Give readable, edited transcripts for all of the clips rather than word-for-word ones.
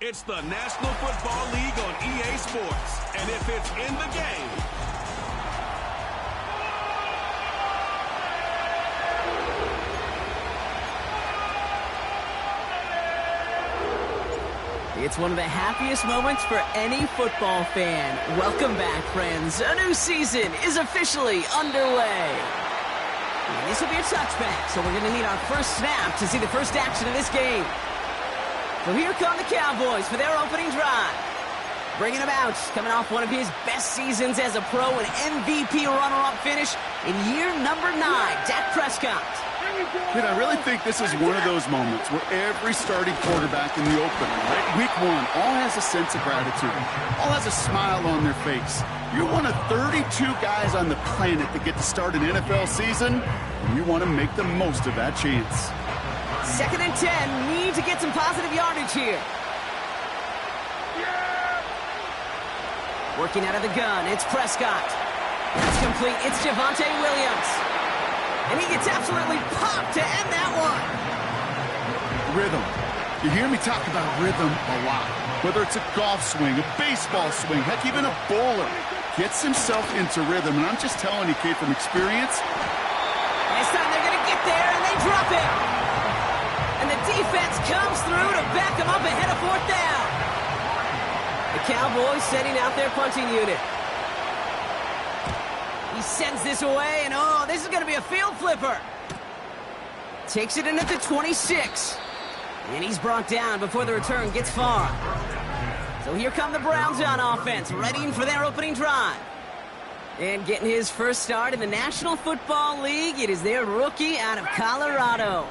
It's the National Football League on EA Sports. And if it's in the game, it's one of the happiest moments for any football fan. Welcome back, friends. A new season is officially underway. And this will be a touchback, so we're going to need our first snap to see the first action of this game. So here come the Cowboys for their opening drive. Bringing him out, coming off one of his best seasons as a pro, an MVP runner-up finish in year number 9, Dak Prescott. Dude, I really think this is one of those moments where every starting quarterback in the opener, right? Week 1, all has a sense of gratitude, all has a smile on their face. You're one of 32 guys on the planet that get to start an NFL season, and you want to make the most of that chance. 2nd and 10, need to get some positive yardage here. Working out of the gun, it's Prescott. That's complete, it's Javonte Williams. And he gets absolutely popped to end that one. Rhythm. You hear me talk about rhythm a lot. Whether it's a golf swing, a baseball swing, heck, even a bowler gets himself into rhythm. And I'm just telling you, kid, from experience. This time they're going to get there, and they drop him. And the defense comes through to back him up ahead of 4th down. The Cowboys setting out their punting unit. He sends this away, and oh, this is going to be a field flipper. Takes it in at the 26. And he's brought down before the return gets far. So here come the Browns on offense, readying for their opening drive. And getting his first start in the National Football League, it is their rookie out of Colorado.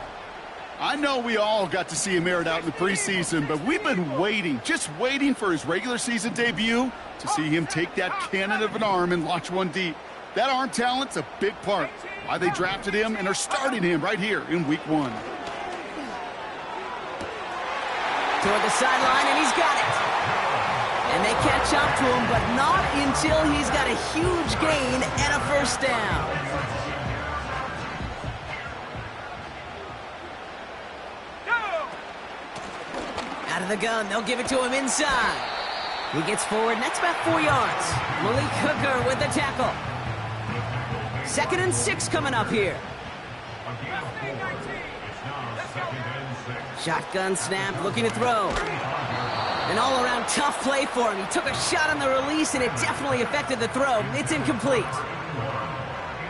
I know we all got to see him aired out in the preseason, but we've been waiting, just waiting for his regular season debut to see him take that cannon of an arm and launch one deep. That arm talent's a big part. Why they drafted him and are starting him right here in Week 1. Toward the sideline, and he's got it. And they catch up to him, but not until he's got a huge gain and a first down. Out of the gun, they'll give it to him inside. He gets forward, and that's about 4 yards. Malik Hooker with the tackle. 2nd and 6 coming up here. Shotgun snap, looking to throw. An all-around tough play for him. He took a shot on the release, and it definitely affected the throw. It's incomplete.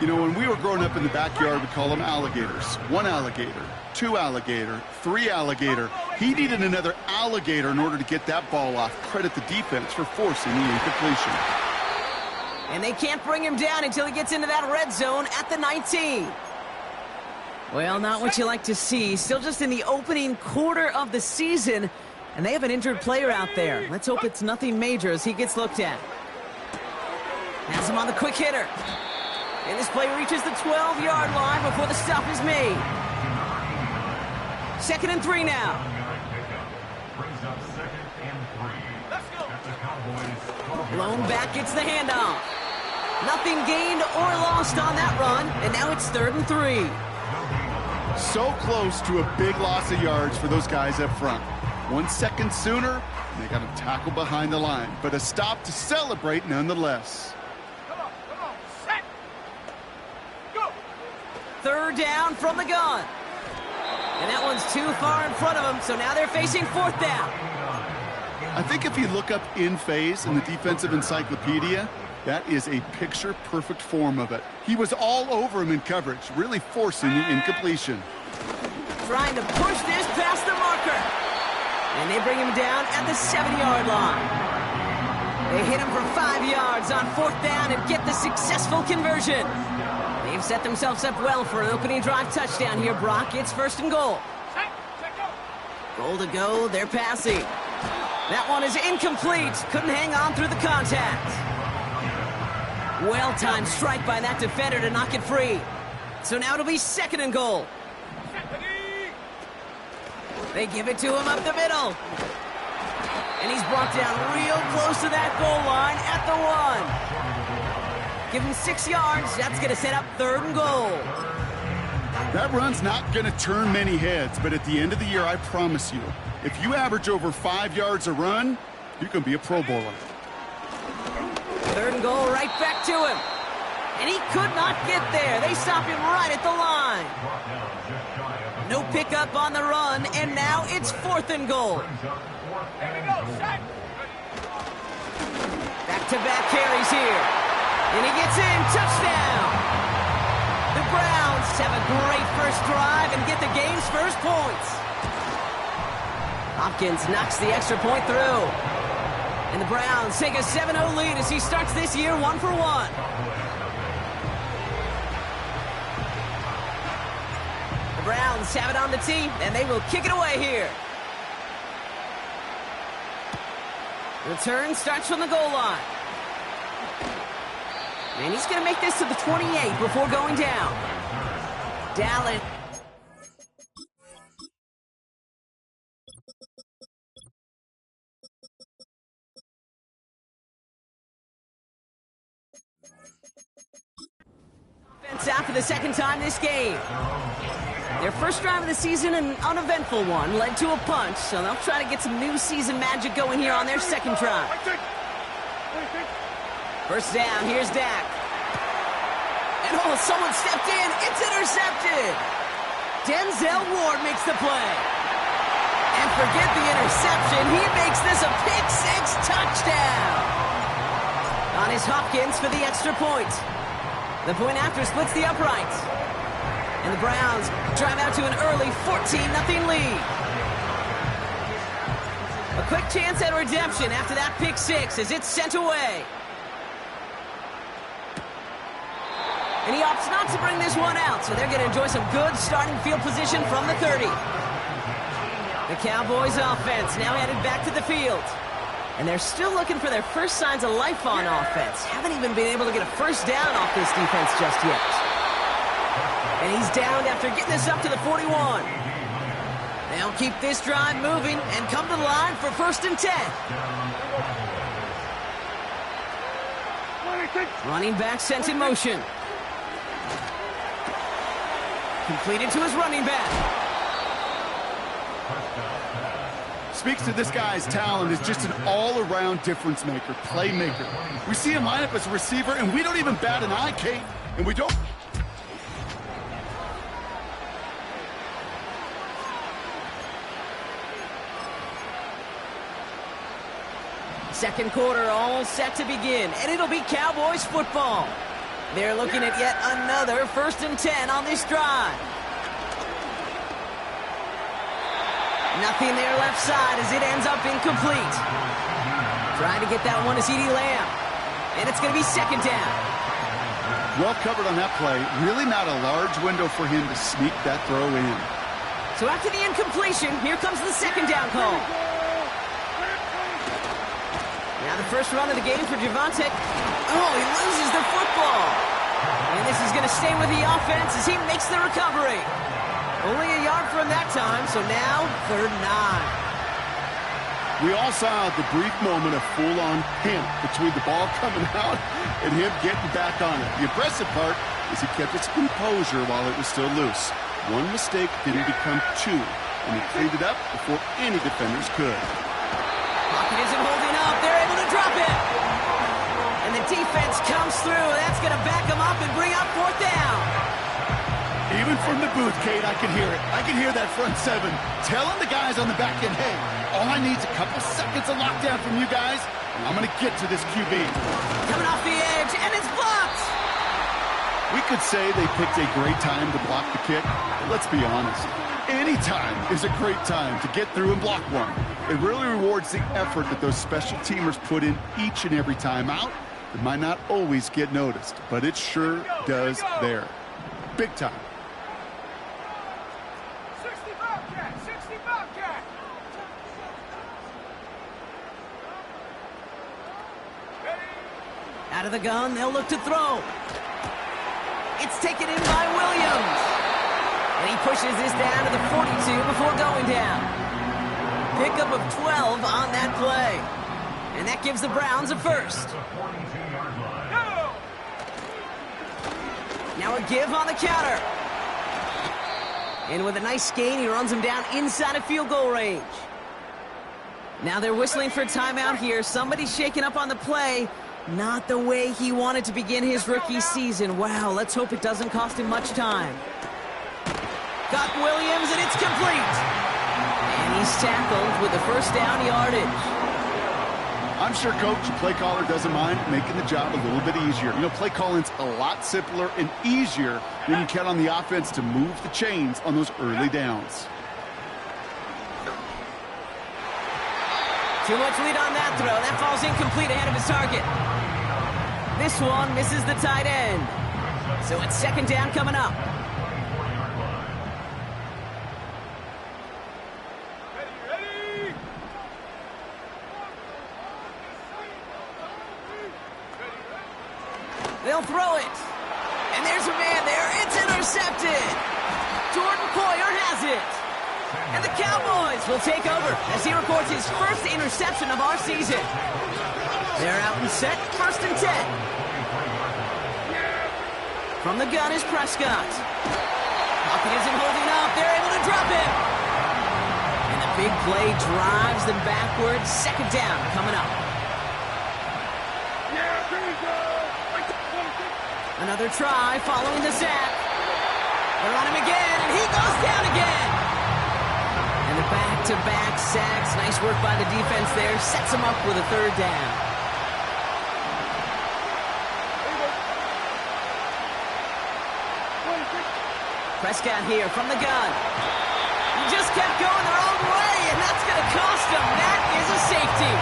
You know, when we were growing up in the backyard, we call them alligators. 1 alligator, 2 alligator, 3 alligator. He needed another alligator in order to get that ball off. Credit the defense for forcing the incompletion. And they can't bring him down until he gets into that red zone at the 19. Well, not what you like to see. Still just in the opening quarter of the season, and they have an injured player out there. Let's hope it's nothing major as he gets looked at. Has him on the quick hitter. And this play reaches the 12-yard line before the stop is made. 2nd and 3 now. Blown back, gets the handoff. Nothing gained or lost on that run, and now it's 3rd and 3. So close to a big loss of yards for those guys up front. 1 second sooner, and they got him tackled behind the line. But a stop to celebrate nonetheless. come on, set, go. 3rd down from the gun. And that one's too far in front of him, so now they're facing 4th down. I think if you look up in phase in the defensive encyclopedia, that is a picture-perfect form of it. He was all over him in coverage, really forcing the incompletion. Trying to push this past the marker. And they bring him down at the 7-yard line. They hit him for 5 yards on 4th down and get the successful conversion. They've set themselves up well for an opening drive touchdown here, Brock. It's 1st and goal. Goal to go, they're passing. That one is incomplete. Couldn't hang on through the contact. Well-timed strike by that defender to knock it free. So now it'll be 2nd and goal. They give it to him up the middle. And he's brought down real close to that goal line at the 1. Give him 6 yards. That's going to set up 3rd and goal. That run's not going to turn many heads, but at the end of the year, I promise you, if you average over 5 yards a run, you're going to be a Pro Bowler. 3rd and goal, right back to him. And he could not get there. They stop him right at the line. No pickup on the run, and now it's 4th and goal. Back-to-back carries here. And he gets in. Touchdown. The Browns have a great first drive and get the game's first points. Hopkins knocks the extra point through. And the Browns take a 7-0 lead as he starts this year 1 for 1. The Browns have it on the tee, and they will kick it away here. Return starts from the goal line. And he's going to make this to the 28 before going down. Dallas. Offense out for the second time this game. Their first drive of the season, an uneventful one, led to a punch, so they'll try to get some new season magic going here on their second drive. First down, here's Dak. And oh, someone stepped in. It's intercepted. Denzel Ward makes the play. And forget the interception. He makes this a pick-6 touchdown. On his Hopkins for the extra point. The point after splits the uprights. And the Browns drive out to an early 14-0 lead. A quick chance at redemption after that pick-6 as it's sent away. And he opts not to bring this one out, so they're going to enjoy some good starting field position from the 30. The Cowboys offense now headed back to the field. And they're still looking for their first signs of life on offense. Haven't even been able to get a first down off this defense just yet. And he's downed after getting this up to the 41. They'll keep this drive moving and come to the line for 1st and 10. Running back sent in motion. Completed to his running back. Speaks to this guy's talent as just an all-around difference maker, playmaker. We see him line up as a receiver, and we don't even bat an eye, Kate. And we don't... Second quarter all set to begin, and it'll be Cowboys football. They're looking at yet another 1st and 10 on this drive. Nothing there left side as it ends up incomplete. Trying to get that one to CeeDee Lamb. And it's going to be 2nd down. Well covered on that play. Really not a large window for him to sneak that throw in. So after the incompletion, here comes the 2nd down call. Now the first run of the game for Javonte. Oh, he loses the football. And this is going to stay with the offense as he makes the recovery. Only a yard from that time, so now 3rd and 9. We all saw the brief moment of full-on panic between the ball coming out and him getting back on it. The impressive part is he kept his composure while it was still loose. One mistake didn't become 2, and he cleaned it up before any defenders could. Pocket isn't holding up. They're able to drop it. And the defense comes through. That's going to back them up and bring up 4th down. Even from the booth, Kate, I can hear it. I can hear that front 7 telling the guys on the back end, hey, all I need is a couple seconds of lockdown from you guys, and I'm going to get to this QB. Coming off the edge, and it's blocked. We could say they picked a great time to block the kick, but let's be honest. Any time is a great time to get through and block one. It really rewards the effort that those special teamers put in each and every time out. It might not always get noticed, but it sure does there. Big time. 60 Bobcat! Out of the gun, they'll look to throw. It's taken in by Williams. And he pushes this down to the 42 before going down. Pickup of 12 on that play. And that gives the Browns a first. Now a give on the counter. And with a nice gain, he runs him down inside of field goal range. Now they're whistling for a timeout here. Somebody's shaking up on the play. Not the way he wanted to begin his rookie season. Wow, let's hope it doesn't cost him much time. Got Williams, and it's complete. And he's tackled with the first down yardage. I'm sure coach, play caller doesn't mind making the job a little bit easier. You know, play calling's a lot simpler and easier when you count on the offense to move the chains on those early downs. Too much lead on that throw. That falls incomplete ahead of his target. This one misses the tight end. So it's second down coming up. They'll throw it. And there's a man there. It's intercepted. Jordan Poyer has it. And the Cowboys will take over as he records his first interception of our season. They're out and set, 1st and 10. From the gun is Prescott. Pocket isn't holding up. They're able to drop him. And the big play drives them backwards. Second down coming up. Another try following the sack. They're on him again, and he goes down again. And the back-to-back sacks. Nice work by the defense there. Sets him up with a third down. Prescott here from the gun. He just kept going the wrong way, and that's going to cost him. That is a safety.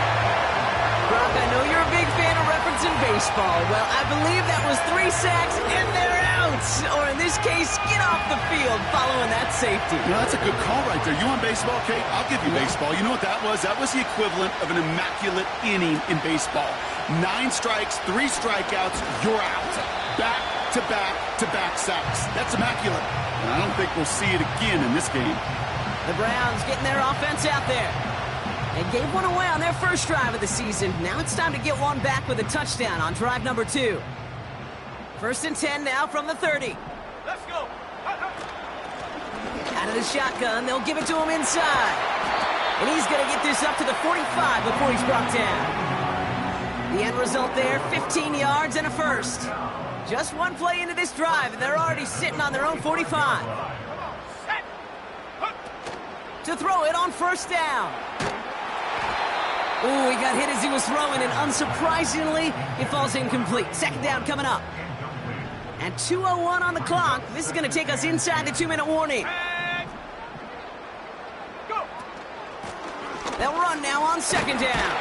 Brock, I know you're a big fan of referencing baseball. Well, I believe that was 3 sacks, and they're out. Or in this case, get off the field following that safety. You know, that's a good call right there. You want baseball, Kate? I'll give you baseball. You know what that was? That was the equivalent of an immaculate inning in baseball. 9 strikes, 3 strikeouts, you're out. Back-to-back-to-back sacks. That's immaculate. And I don't think we'll see it again in this game. The Browns getting their offense out there. They gave one away on their first drive of the season. Now it's time to get one back with a touchdown on drive number 2. 1st and 10 now from the 30. Let's go. Out of the shotgun, they'll give it to him inside. And he's going to get this up to the 45 before he's brought down. The end result there, 15 yards and a first. Just one play into this drive, and they're already sitting on their own 45. To throw it on 1st down. Ooh, he got hit as he was throwing, and unsurprisingly, it falls incomplete. Second down coming up. And 2:01 on the clock. This is going to take us inside the 2-minute warning. They'll run now on 2nd down.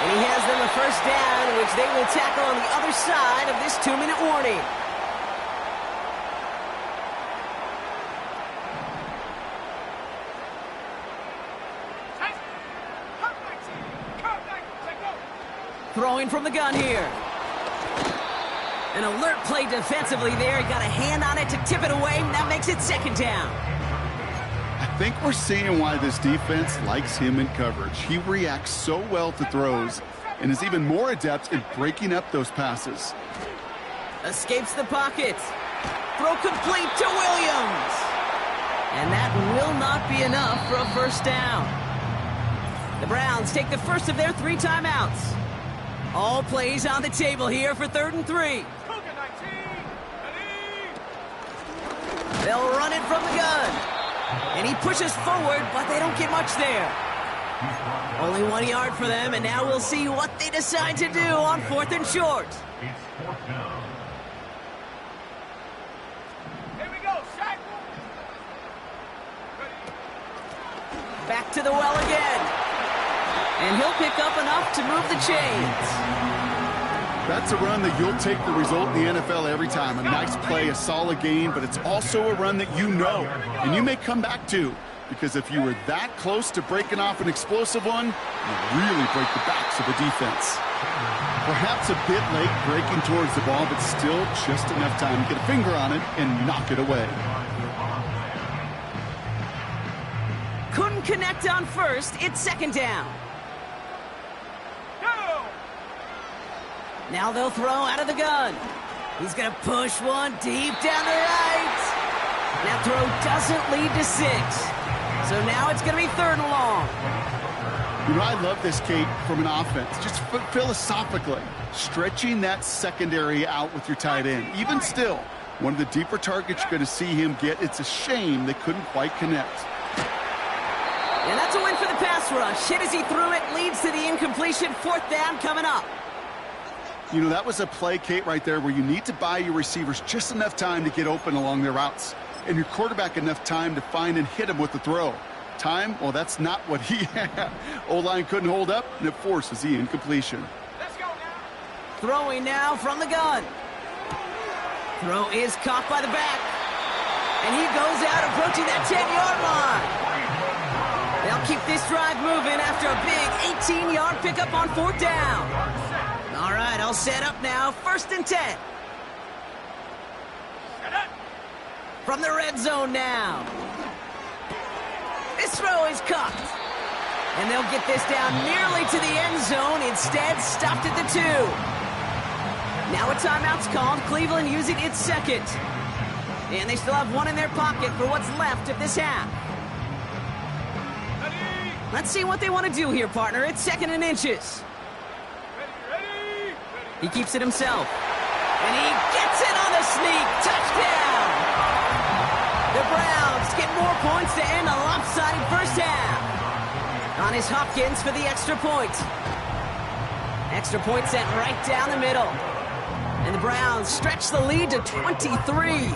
And he has them a 1st down, which they will tackle on the other side of this 2-minute warning. Throwing from the gun here. An alert play defensively there. He got a hand on it to tip it away, and that makes it 2nd down. I think we're seeing why this defense likes him in coverage. He reacts so well to throws and is even more adept at breaking up those passes. Escapes the pocket. Throw complete to Williams. And that will not be enough for a 1st down. The Browns take the first of their 3 timeouts. All plays on the table here for 3rd and 3. They'll run it from the gun. And he pushes forward, but they don't get much there. Only 1 yard for them, and now we'll see what they decide to do on 4th and short. Here we go, Shaq. Back to the well again. And he'll pick up enough to move the chains. That's a run that you'll take the result in the NFL every time. A nice play, a solid game, but it's also a run that you know and you may come back to, because if you were that close to breaking off an explosive one, you really break the backs of the defense. Perhaps a bit late breaking towards the ball, but still just enough time to get a finger on it and knock it away. Couldn't connect on 1st. It's 2nd down. Now they'll throw out of the gun. He's going to push one deep down the right. That throw doesn't lead to 6. So now it's going to be 3rd and long. You know, I love this, Kate, from an offense. Just philosophically, stretching that secondary out with your tight end. Even still, one of the deeper targets you're going to see him get. It's a shame they couldn't quite connect. And that's a win for the pass rush. Hit as he threw it, leads to the incompletion. 4th down coming up. You know, that was a play, Kate, right there where you need to buy your receivers just enough time to get open along their routes. And your quarterback enough time to find and hit him with the throw. Time, well, that's not what he had. O-line couldn't hold up, and it forces the incompletion. Let's go now. Throwing now from the gun. Throw is caught by the back. And he goes out approaching that 10-yard line. They'll keep this drive moving after a big 18-yard pickup on 4th down. All right, I'll set up now. 1st and 10. From the red zone now. This throw is caught. And they'll get this down nearly to the end zone. Instead, stopped at the 2. Now a timeout's called. Cleveland using its 2nd. And they still have 1 in their pocket for what's left of this half. Ready. Let's see what they want to do here, partner. It's 2nd and inches. Ready. He keeps it himself. And he gets it on the sneak. Touchdown! The Browns get more points to end a lopsided first half. On his Hopkins for the extra point. Extra point sent right down the middle. And the Browns stretch the lead to 23.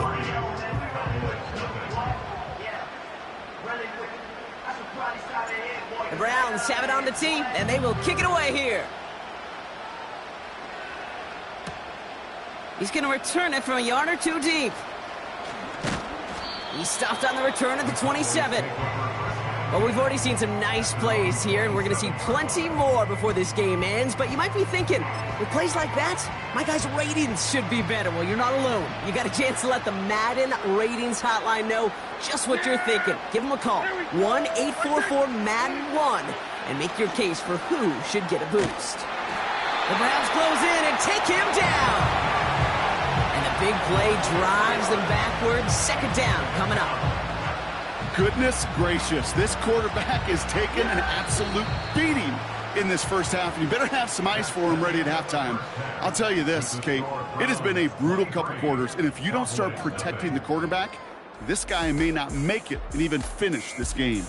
The Browns have it on the tee, and they will kick it away here. He's going to return it from a yard or 2 deep. He stopped on the return at the 27. Well, we've already seen some nice plays here, and we're going to see plenty more before this game ends. But you might be thinking, with plays like that, my guys' ratings should be better. Well, you're not alone. You got a chance to let the Madden Ratings Hotline know just what you're thinking. Give them a call, 1-844-MADDEN-1, and make your case for who should get a boost. The Browns close in and take him down. Big play drives them backwards. 2nd down coming up. Goodness gracious, this quarterback is taking an absolute beating in this first half, and you better have some ice for him ready at halftime. I'll tell you this, Kate, it has been a brutal couple quarters, and if you don't start protecting the quarterback, this guy may not make it and even finish this game.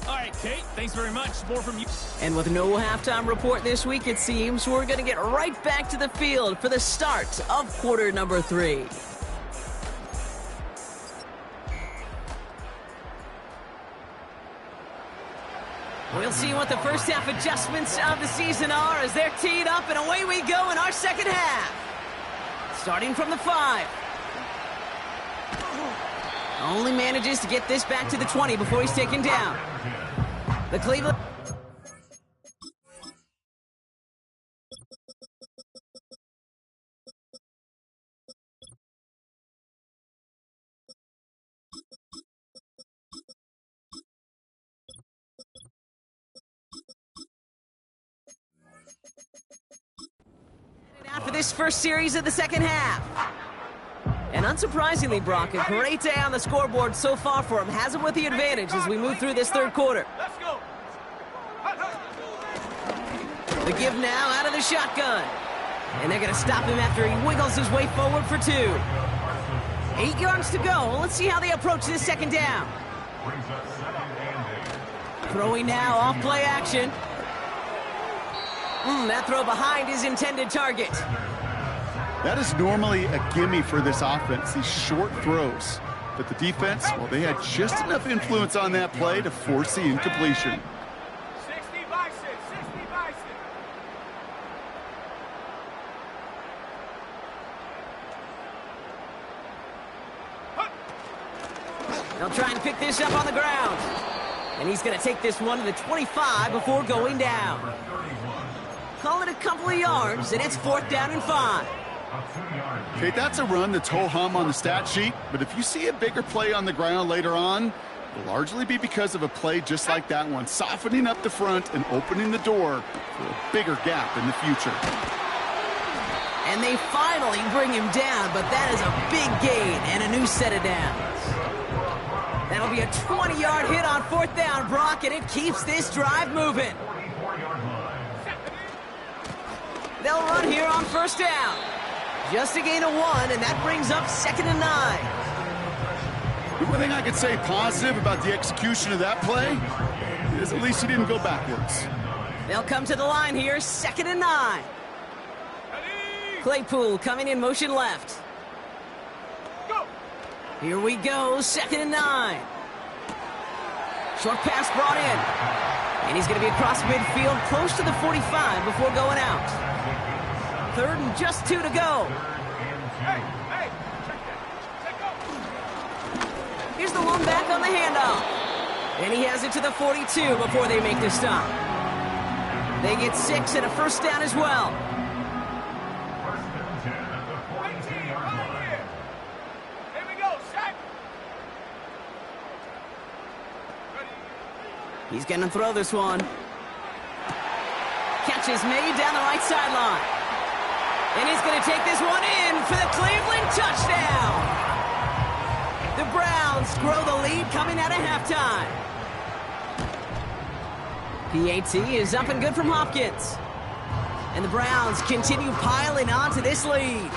All right, Kate, thanks very much. More from you. And with no halftime report this week, it seems we're going to get right back to the field for the start of quarter number 3. We'll see what the first half adjustments of the season are as they're teed up, and away we go in our 2nd half. Starting from the 5. Only manages to get this back to the 20 before he's taken down. The Cleveland... After this first series of the 2nd half. And unsurprisingly, Brock, a great day on the scoreboard so far for him. Has him with the advantage as we move through this 3rd quarter. Let's go. The give now out of the shotgun. And they're going to stop him after he wiggles his way forward for 2. 8 yards to go. Let's see how they approach this 2nd down. Throwing now off play action. That throw behind his intended target. That is normally a gimme for this offense, these short throws. But the defense, well, they had just enough influence on that play to force the incompletion. 60 by 6, 60 by 6. They'll try and pick this up on the ground. And he's going to take this one to the 25 before going down. Call it a couple of yards, and it's 4th down and 5. Okay, that's a run that's ho-hum on the stat sheet, but if you see a bigger play on the ground later on, it'll largely be because of a play just like that one, softening up the front and opening the door for a bigger gap in the future. And they finally bring him down, but that is a big gain and a new set of downs. That'll be a 20-yard hit on 4th down, Brock, and it keeps this drive moving. They'll run here on 1st down. Just a gain of 1, and that brings up 2nd and 9. The one thing I could say positive about the execution of that play is at least he didn't go backwards. They'll come to the line here, 2nd and 9. Claypool coming in motion left. Go. Here we go, 2nd and 9. Short pass brought in. And he's going to be across midfield, close to the 45 before going out. 3rd and just 2 to go. Hey, check that. Check go. Here's the one back on the handoff. And he has it to the 42 before they make the stop. They get 6 and a 1st down as well. He's going to throw this one. Catch is made down the right sideline. And he's going to take this one in for the Cleveland touchdown. The Browns grow the lead coming out of halftime. PAT is up and good from Hopkins. And the Browns continue piling on to this lead.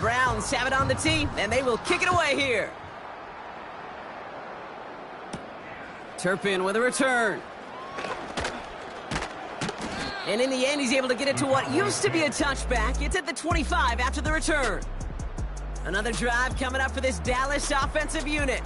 Browns have it on the tee, and they will kick it away here. Turpin with a return. And in the end, he's able to get it to what used to be a touchback. It's at the 25 after the return. Another drive coming up for this Dallas offensive unit.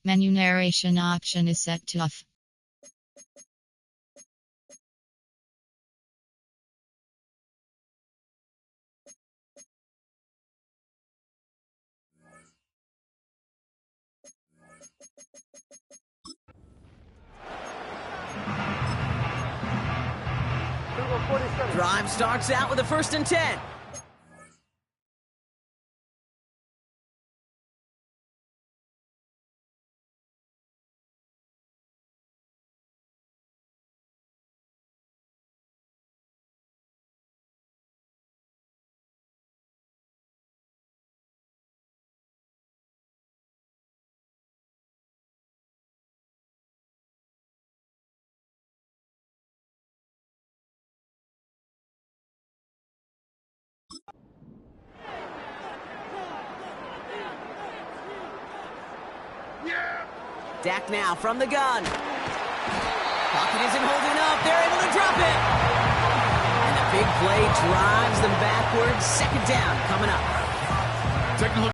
Menu narration option is set to off. Drive starts out with a 1st and 10. Dak now from the gun. Pocket isn't holding up. They're able to drop it. And the big play drives them backwards. 2nd down coming up. Taking a look